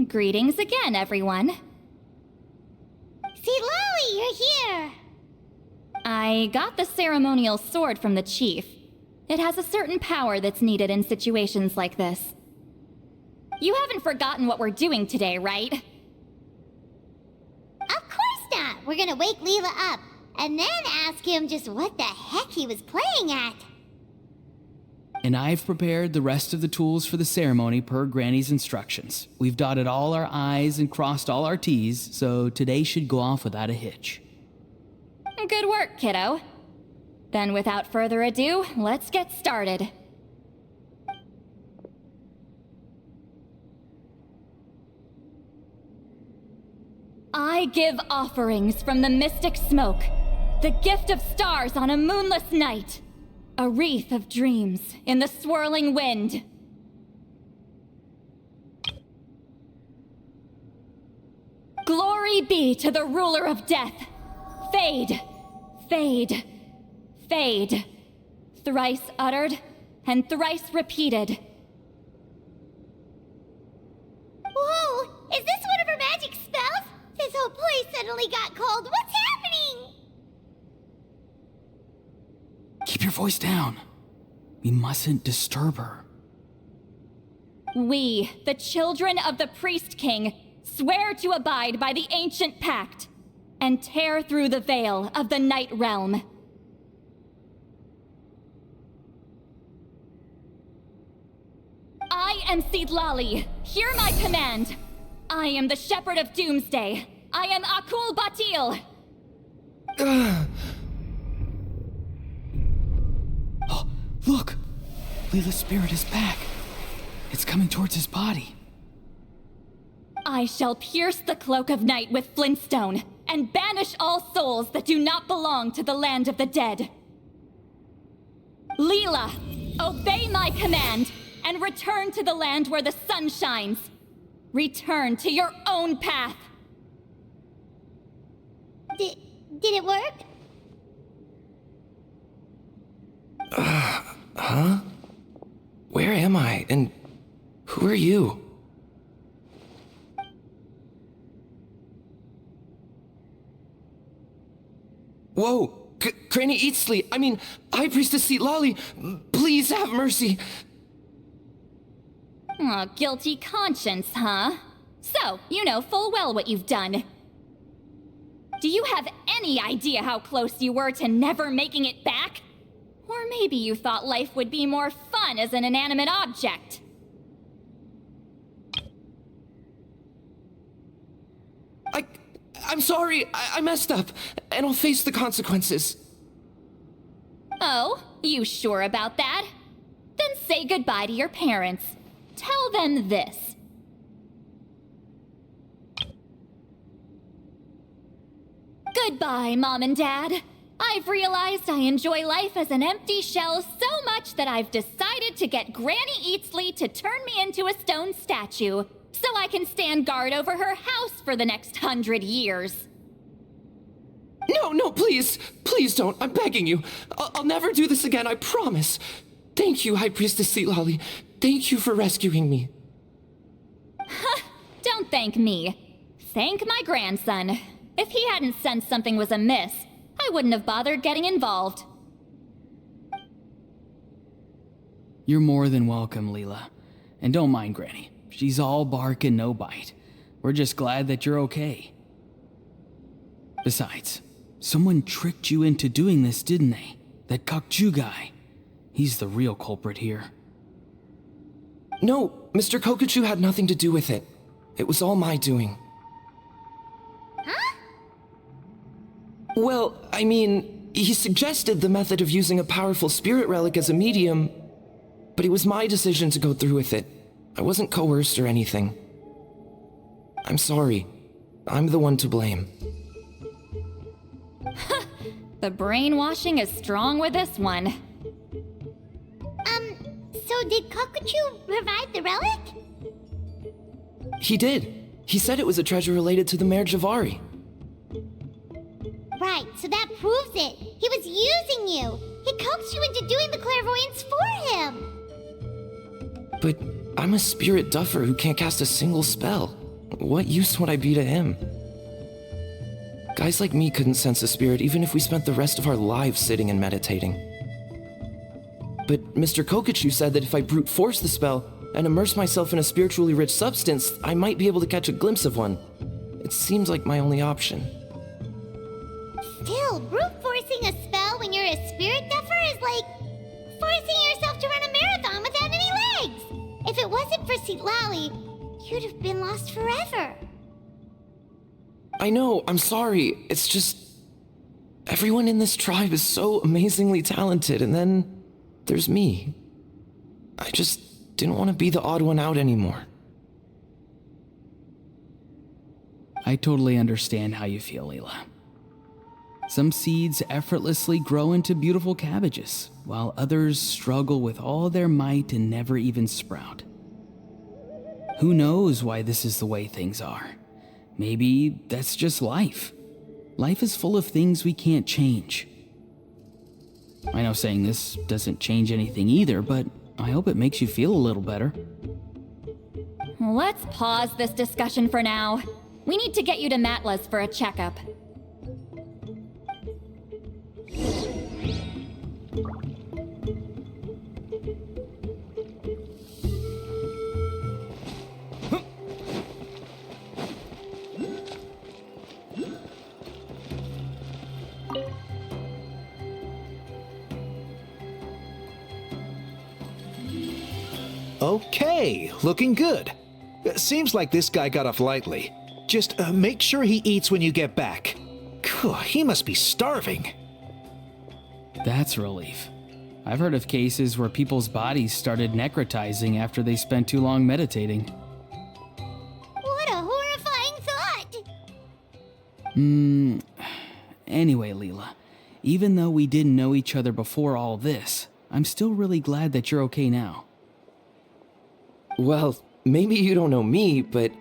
Greetings again, everyone. See, Lolly, you're here! I got the ceremonial sword from the chief. It has a certain power that's needed in situations like this. You haven't forgotten what we're doing today, right? Of course not! We're gonna wake Leela up, and then ask him just what the heck he was playing at. And I've prepared the rest of the tools for the ceremony per Granny's instructions. We've dotted all our I's and crossed all our T's, so today should go off without a hitch. Good work, kiddo. Then without further ado, let's get started. I give offerings from the mystic smoke, the gift of stars on a moonless night, a wreath of dreams in the swirling wind. Glory be to the ruler of death. Fade, fade, fade. Thrice uttered and thrice repeated. Whoa! Is this one of her magic spells? This whole place suddenly got cold. What's happening? Keep your voice down. We mustn't disturb her. We, the children of the Priest King, swear to abide by the ancient pact and tear through the veil of the Night Realm. I am Seedlali. Hear my command. I am the Shepherd of Doomsday. I am Akul Batil. Oh, look! Leela's spirit is back. It's coming towards his body. I shall pierce the cloak of night with flintstone and banish all souls that do not belong to the land of the dead. Leela, obey my command and return to the land where the sun shines. Return to your own path. Did it work? Huh? Where am I? And who are you? Whoa! Granny Eatsley, I mean, High Priestess Seedlali, please have mercy! Aw, guilty conscience, huh? So, you know full well what you've done. Do you have any idea how close you were to never making it back? Or maybe you thought life would be more fun as an inanimate object. I'm sorry, I messed up, and I'll face the consequences. Oh, you sure about that? Then say goodbye to your parents. Tell them this. Goodbye, Mom and Dad. I've realized I enjoy life as an empty shell so much that I've decided to get Granny Eatsley to turn me into a stone statue, so I can stand guard over her house for the next 100 years. No, please! Please don't, I'm begging you. I'll never do this again, I promise. Thank you, High Priestess Seedlali. Thank you for rescuing me. Don't thank me. Thank my grandson. If he hadn't sensed something was amiss, I wouldn't have bothered getting involved. You're more than welcome, Leela. And don't mind Granny. She's all bark and no bite. We're just glad that you're okay. Besides, someone tricked you into doing this, didn't they? That Kokju guy. He's the real culprit here. No, Mr. Kokuchu had nothing to do with it. It was all my doing. Huh? Well, I mean, he suggested the method of using a powerful spirit relic as a medium, but it was my decision to go through with it. I wasn't coerced or anything. I'm sorry. I'm the one to blame. The brainwashing is strong with this one. So did Kokuchu provide the relic? He did. He said it was a treasure related to the Mare Javari. Right, so that proves it. He was using you. He coaxed you into doing the clairvoyance for him. But I'm a spirit duffer who can't cast a single spell. what use would I be to him? Guys like me couldn't sense a spirit even if we spent the rest of our lives sitting and meditating. But Mr. Kokachu said that if I brute force the spell and immerse myself in a spiritually rich substance, I might be able to catch a glimpse of one. It seems like my only option. Still, brute forcing a spell when you're a spirit duffer is like forcing yourself to run a marathon without any legs. If it wasn't for Sitlali, you'd have been lost forever. I know, I'm sorry. It's just... everyone in this tribe is so amazingly talented, and then there's me. I just didn't want to be the odd one out anymore. I totally understand how you feel, Leela. Some seeds effortlessly grow into beautiful cabbages, while others struggle with all their might and never even sprout. Who knows why this is the way things are? Maybe that's just life. Life is full of things we can't change. I know saying this doesn't change anything either, but I hope it makes you feel a little better. Let's pause this discussion for now. We need to get you to Matla's for a checkup. Okay, looking good. Seems like this guy got off lightly. Just make sure he eats when you get back. He must be starving. That's a relief. I've heard of cases where people's bodies started necrotizing after they spent too long meditating. What a horrifying thought! Anyway, Leela, even though we didn't know each other before all this, I'm still really glad that you're okay now. Well, maybe you don't know me, but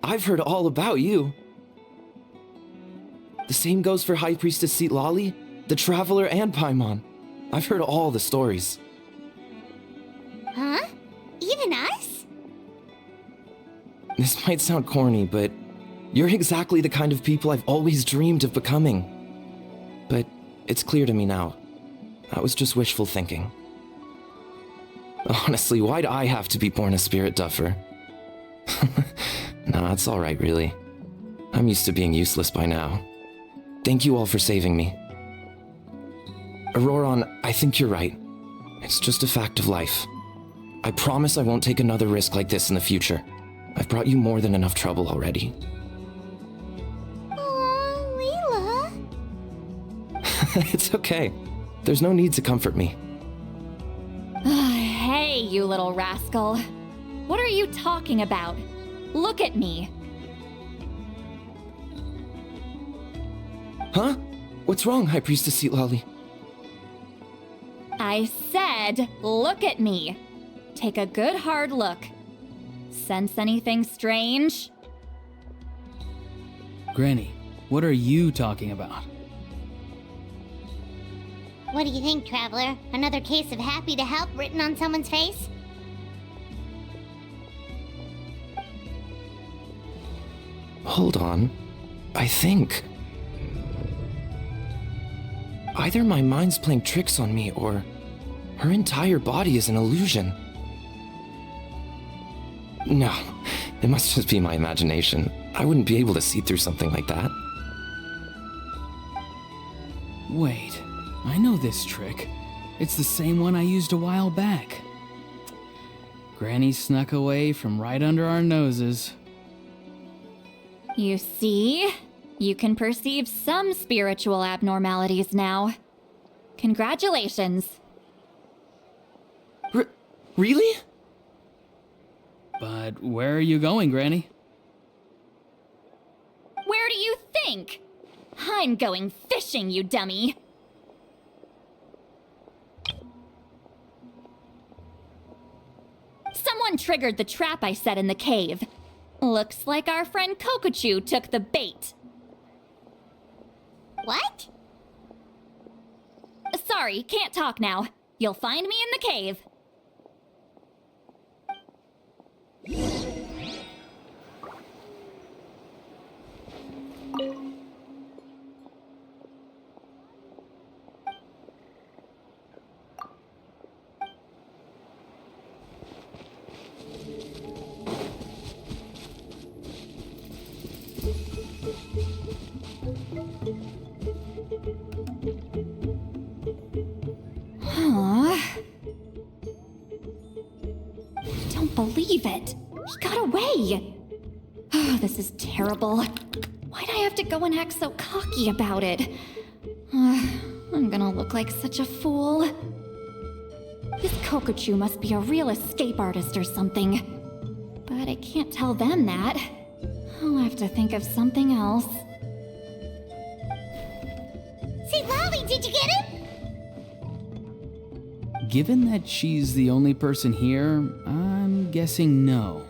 I've heard all about you. The same goes for High Priestess Sitlali, the Traveler, and Paimon. I've heard all the stories. Huh? Even us? This might sound corny, but you're exactly the kind of people I've always dreamed of becoming. But it's clear to me now. That was just wishful thinking. Honestly, why'd I have to be born a spirit duffer? Nah, it's alright, really. I'm used to being useless by now. Thank you all for saving me. Auroron, I think you're right. It's just a fact of life. I promise I won't take another risk like this in the future. I've brought you more than enough trouble already. Aw, Leela. It's okay. There's no need to comfort me. Hey, you little rascal. What are you talking about? Look at me. Huh? What's wrong, High Priestess Sitlali? I said, look at me. Take a good hard look. Sense anything strange? Granny, what are you talking about? What do you think, Traveler? Another case of happy to help written on someone's face? Hold on. I think... either my mind's playing tricks on me, or her entire body is an illusion. No, it must just be my imagination. I wouldn't be able to see through something like that. Wait, I know this trick. It's the same one I used a while back. Granny snuck away from right under our noses. You see? You can perceive some spiritual abnormalities now. Congratulations. Really? But where are you going, Granny? Where do you think? I'm going fishing, you dummy. Someone triggered the trap I set in the cave. Looks like our friend Kokachu took the bait. What? Sorry, can't talk now. You'll find me in the cave. way! Oh, this is terrible. Why'd I have to go and act so cocky about it? I'm gonna look like such a fool. This Kokochu must be a real escape artist or something. But I can't tell them that. I'll have to think of something else. St. Lolly, did you get him? Given that she's the only person here, I'm guessing no.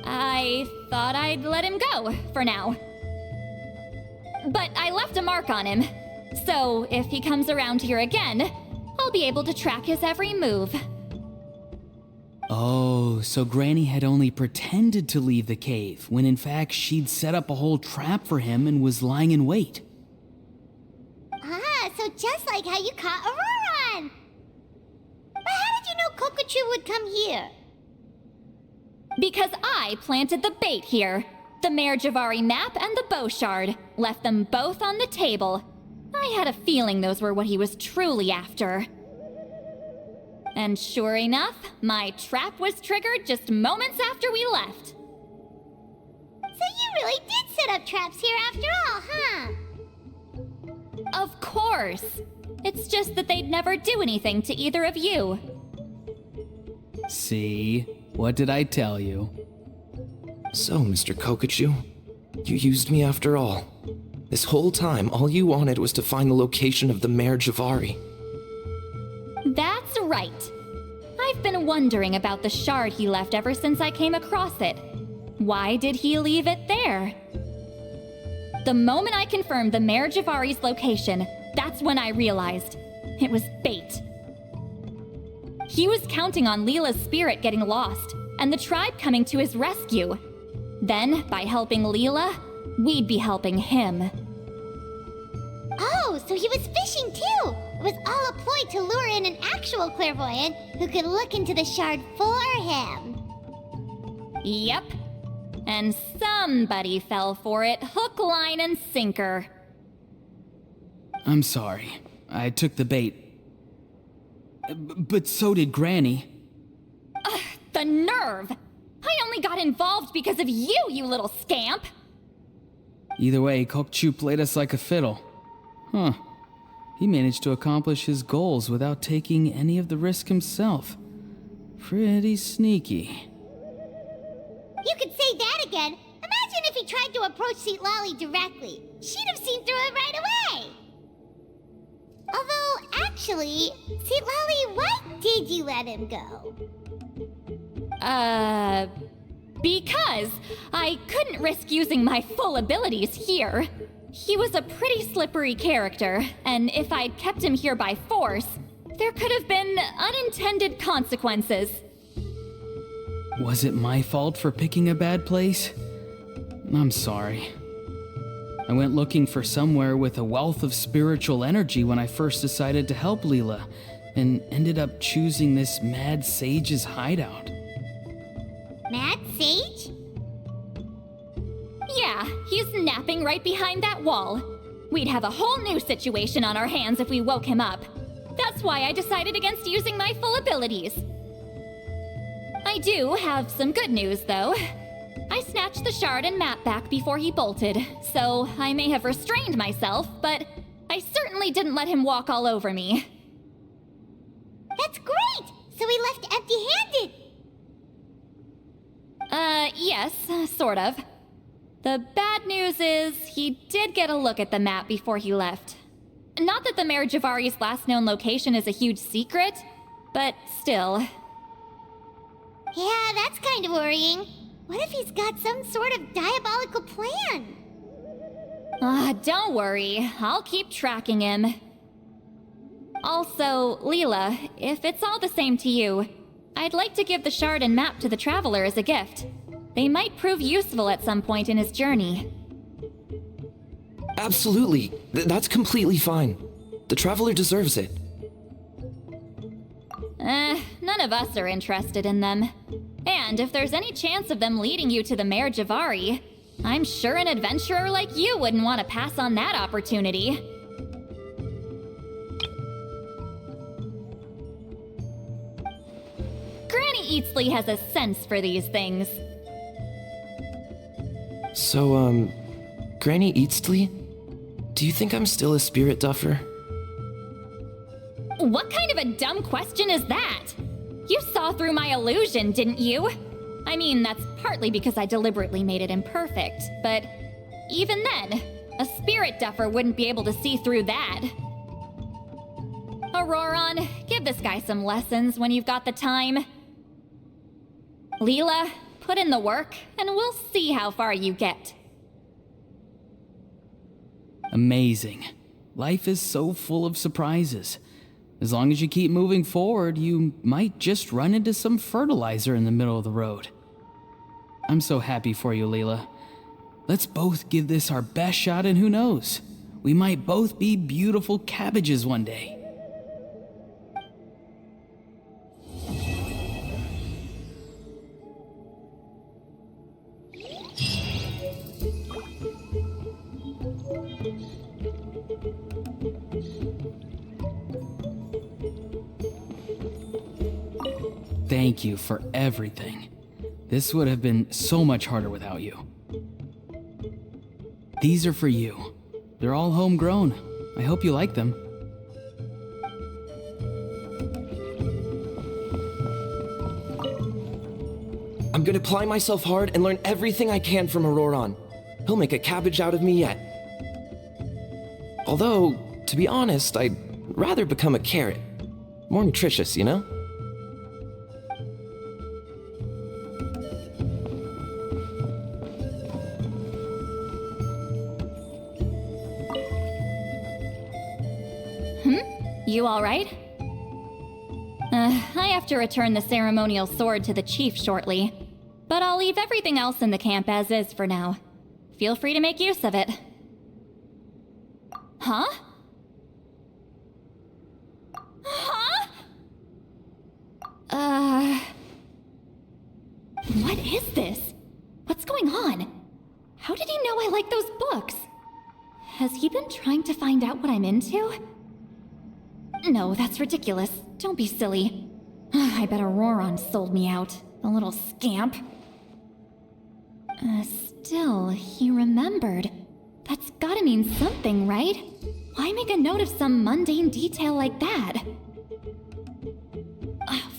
I thought I'd let him go for now. But I left a mark on him. So if he comes around here again, I'll be able to track his every move. Oh, so Granny had only pretended to leave the cave, when in fact she'd set up a whole trap for him and was lying in wait. Ah, so just like how you caught Auroron! But how did you know Kokochu would come here? Because I planted the bait here. The Mare Javari map and the bow shard. Left them both on the table. I had a feeling those were what he was truly after. And sure enough, my trap was triggered just moments after we left. So you really did set up traps here after all, huh? Of course. It's just that they'd never do anything to either of you. See? What did I tell you? So, Mr. Kokochu, you used me after all. This whole time, all you wanted was to find the location of the Mare Javari. That's right. I've been wondering about the shard he left ever since I came across it. Why did he leave it there? The moment I confirmed the Mare Javari's location, that's when I realized it was bait. He was counting on Leela's spirit getting lost, and the tribe coming to his rescue. Then, by helping Leela, we'd be helping him. Oh, so he was fishing too! It was all a ploy to lure in an actual clairvoyant who could look into the shard for him. Yep. And somebody fell for it, hook, line, and sinker. I'm sorry. I took the bait. But so did Granny. The nerve! I only got involved because of you, you little scamp! Either way, Kokchu played us like a fiddle. Huh. He managed to accomplish his goals without taking any of the risk himself. Pretty sneaky. You could say that again. Imagine if he tried to approach St. Lolly directly. She'd have seen through it right away. Although, actually, St. Lolly, why did you let him go? Because I couldn't risk using my full abilities here. He was a pretty slippery character, and if I'd kept him here by force, there could have been unintended consequences. Was it my fault for picking a bad place? I'm sorry. I went looking for somewhere with a wealth of spiritual energy when I first decided to help Leela, and ended up choosing this mad sage's hideout. Mad Sage? Yeah, he's napping right behind that wall. We'd have a whole new situation on our hands if we woke him up. That's why I decided against using my full abilities. I do have some good news, though. I snatched the shard and map back before he bolted, so I may have restrained myself, but I certainly didn't let him walk all over me. That's great! So he left empty-handed! Yes, sort of. The bad news is he did get a look at the map before he left. Not that the Mare Javari's last known location is a huge secret, but still. Yeah, that's kind of worrying. What if he's got some sort of diabolical plan? Don't worry, I'll keep tracking him. Also, Leela, if it's all the same to you, I'd like to give the shard and map to the Traveler as a gift. They might prove useful at some point in his journey. Absolutely. That's completely fine. The Traveler deserves it. None of us are interested in them. And if there's any chance of them leading you to the Mare Javari, I'm sure an adventurer like you wouldn't want to pass on that opportunity. Eatsley has a sense for these things. So, Granny Eatsley, do you think I'm still a spirit duffer? What kind of a dumb question is that? You saw through my illusion, didn't you? I mean, that's partly because I deliberately made it imperfect, but even then, a spirit duffer wouldn't be able to see through that. Auroron, give this guy some lessons when you've got the time. Leela, put in the work, and we'll see how far you get. Amazing. Life is so full of surprises. As long as you keep moving forward, you might just run into some fertilizer in the middle of the road. I'm so happy for you, Leela. Let's both give this our best shot, and who knows? We might both be beautiful cabbages one day. Thank you for everything. This would have been so much harder without you. These are for you. They're all homegrown. I hope you like them. I'm gonna apply myself hard and learn everything I can from Auroron. He'll make a cabbage out of me yet. Although, to be honest, I'd rather become a carrot. More nutritious, you know? You all right? I have to return the ceremonial sword to the chief shortly, but I'll leave everything else in the camp as is for now. Feel free to make use of it. Huh? Huh? What is this? What's going on? How did he know I like those books? Has he been trying to find out what I'm into? No, that's ridiculous. Don't be silly. I bet Auroron sold me out. The little scamp. Still, he remembered. That's gotta mean something, right? Why make a note of some mundane detail like that?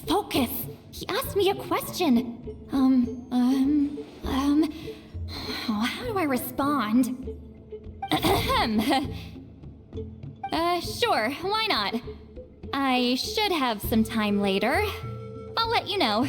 Focus! He asked me a question. How do I respond? Sure, why not? I should have some time later. I'll let you know.